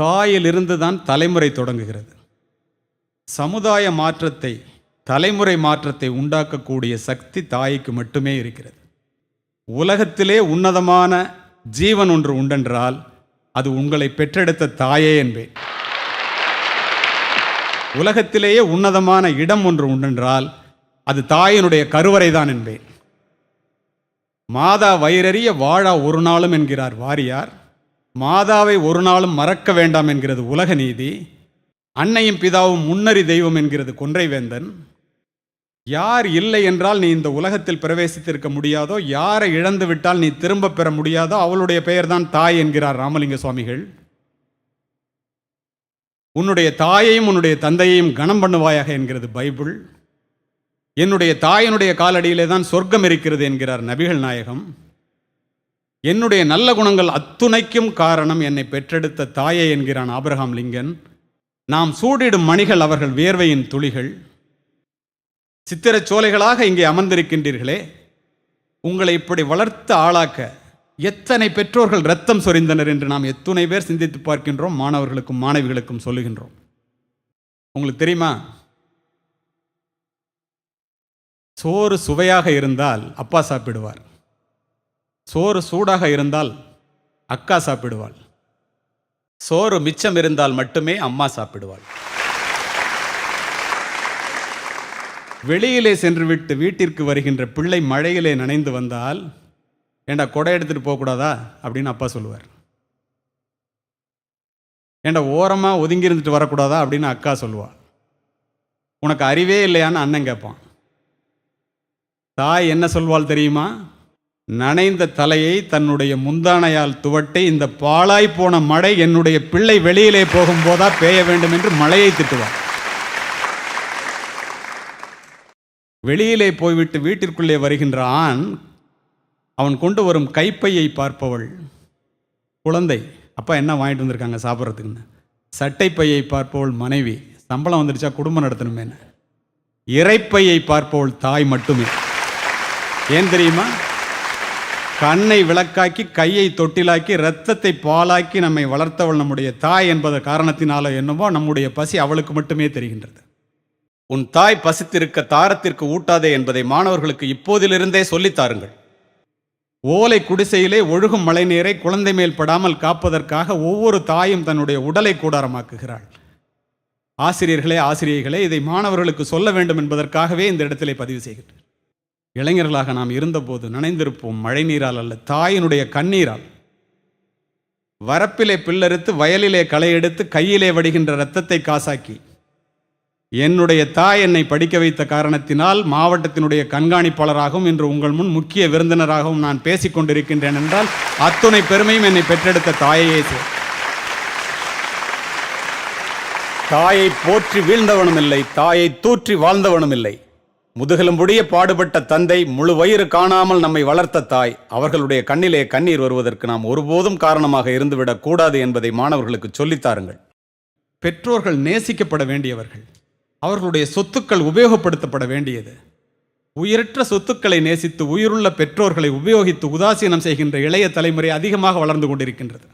தாயிலிருந்து தான் தலைமுறை தொடங்குகிறது. சமுதாய மாற்றத்தை, தலைமுறை மாற்றத்தை உண்டாக்கக்கூடிய சக்தி தாய்க்கு மட்டுமே இருக்கிறது. உலகத்திலே உன்னதமான ஜீவன் ஒன்று உண்டென்றால் அது உங்களை பெற்றெடுத்த தாயே என்பேன். உலகத்திலேயே உன்னதமான இடம் ஒன்று உண்டென்றால் அது தாயினுடைய கருவறை தான் என்பேன். மாதா வயிறறிய வாழா ஒரு நாளும் என்கிறார் வாரியார். மாதாவை ஒரு நாளும் மறக்க வேண்டாம் என்கிறது உலக நீதி. அன்னையும் பிதாவும் முன்னறி தெய்வம் என்கிறது கொன்றைவேந்தன். யார் இல்லை என்றால் நீ இந்த உலகத்தில் பிரவேசித்திருக்க முடியாதோ, யாரை இழந்து விட்டால் நீ திரும்ப பெற முடியாதோ அவளுடைய பெயர்தான் தாய் என்கிறார் ராமலிங்க சுவாமிகள். உன்னுடைய தாயையும் உன்னுடைய தந்தையையும் கனம் பண்ணுவாயாக என்கிறது பைபிள். என்னுடைய தாயினுடைய காலடியிலே தான் சொர்க்கம் இருக்கிறது என்கிறார் நபிகள் நாயகம். என்னுடைய நல்ல குணங்கள் அத்துணைக்கும் காரணம் என்னை பெற்றெடுத்த தாயை என்கிறான் ஆபிரகாம் லிங்கன். நாம் சூடிடும் மணிகள் அவர்கள் வியர்வையின் துளிகள். சித்திரச் சோலைகளாக இங்கே அமர்ந்திருக்கின்றீர்களே, உங்களை இப்படி வளர்த்து ஆளாக்க எத்தனை பெற்றோர்கள் இரத்தம் சொரிந்தனர் என்று நாம் எத்துணை பேர் சிந்தித்து பார்க்கின்றோம். மாணவர்களுக்கும் மாணவிகளுக்கும் சொல்லுகின்றோம். உங்களுக்கு தெரியுமா, சோறு சுவையாக இருந்தால் அப்பா சாப்பிடுவார், சோறு சூடாக இருந்தால் அக்கா சாப்பிடுவாள், சோறு மிச்சம் இருந்தால் மட்டுமே அம்மா சாப்பிடுவாள். வெளியிலே சென்றுவிட்டு வீட்டிற்கு வருகின்ற பிள்ளை மழையிலே நனைந்து வந்தால், ஏண்டா கொடை எடுத்துகிட்டு போகக்கூடாதா அப்படின்னு அப்பா சொல்லுவார். ஏண்டா ஓரமாக ஒதுங்கி இருந்துட்டு வரக்கூடாதா அப்படின்னு அக்கா சொல்லுவாள். உனக்கு அறிவே இல்லையான்னு அண்ணன் கேட்பான். தாய் என்ன சொல்வாள் தெரியுமா? நனைந்த தலையை தன்னுடைய முந்தானையால் துவட்டி, இந்த பாழாய் போன மழை என்னுடைய பிள்ளை வெளியிலே போகும்போதா பெய்ய வேண்டும் என்று மழையை திட்டுவாள். வெளியிலே போய்விட்டு வீட்டிற்குள்ளே வருகின்ற ஆண், அவன் கொண்டு வரும் கைப்பையை பார்ப்பவள் குழந்தை. அப்பா என்ன வாங்கிட்டு வந்திருக்காங்க சாப்பிட்றதுக்குன்னு. சட்டைப்பையை பார்ப்பவள் மனைவி, சம்பளம் வந்துடுச்சா குடும்பம் நடத்தணுமே. இறைப்பையை பார்ப்பவள் தாய் மட்டுமே. ஏன் தெரியுமா? கண்ணை விளக்காக்கி, கையை தொட்டிலாக்கி, இரத்தத்தை பாலாக்கி நம்மை வளர்த்தவள் நம்முடைய தாய் என்பத காரணத்தினால என்னவோ நம்முடைய பசி அவளுக்கு மட்டுமே தெரிகின்றது. உன் தாய் பசித்திருக்க தாரத்திற்கு ஊட்டாதே என்பதை மாணவர்களுக்கு இப்போதிலிருந்தே சொல்லித்தாருங்கள். ஓலை குடிசையிலே ஒழுகும் மழை நீரை குழந்தை மேல் படாமல் காப்பதற்காக ஒவ்வொரு தாயும் தன்னுடைய உடலை கூடாரமாக்குகிறாள். ஆசிரியர்களே, ஆசிரியர்களே, இதை மாணவர்களுக்கு சொல்ல வேண்டும் என்பதற்காகவே இந்த இடத்திலே பதிவு செய்கின்றேன். இளைஞர்களாக நாம் இருந்தபோது நனைந்திருப்போம் மழை நீரால் அல்ல, தாயினுடைய கண்ணீரால். வரப்பிலே பில்லறுத்து, வயலிலே களை எடுத்து, கையிலே வடிகின்ற இரத்தத்தை காசாக்கி, என்னுடைய தாய் என்னை படிக்க வைத்த காரணத்தினால் மாவட்டத்தினுடைய கண்காணிப்பாளராகவும் இன்று உங்கள் முன் முக்கிய விருந்தினராகவும் நான் பேசிக் கொண்டிருக்கின்றேன் என்றால் அத்துணை பெருமையும் என்னை பெற்றெடுத்த தாயையே. தாயை போற்றி வீழ்ந்தவனும் இல்லை, தாயை தூற்றி வாழ்ந்தவனும் இல்லை. முதுகெலும்புடைய பாடுபட்ட தந்தை, முழு வயிறு காணாமல் நம்மை வளர்த்த தாய், அவர்களுடைய கண்ணிலே கண்ணீர் வருவதற்கு நாம் ஒருபோதும் காரணமாக இருந்துவிடக் கூடாது என்பதை மாணவர்களுக்கு சொல்லித்தாருங்கள். பெற்றோர்கள் நேசிக்கப்பட வேண்டியவர்கள், அவர்களுடைய சொத்துக்கள் உபயோகப்படுத்தப்பட வேண்டியது. உயிரற்ற சொத்துக்களை நேசித்து உயிருள்ள பெற்றோர்களை உபயோகித்து உதாசீனம் செய்கின்ற இளைய தலைமுறை அதிகமாக வளர்ந்து கொண்டிருக்கின்றது.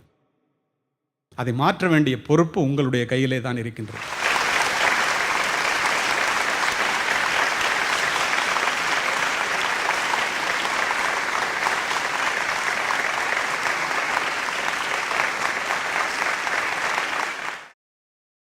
அதை மாற்ற வேண்டிய பொறுப்பு உங்களுடைய கையிலே தான் இருக்கின்றது.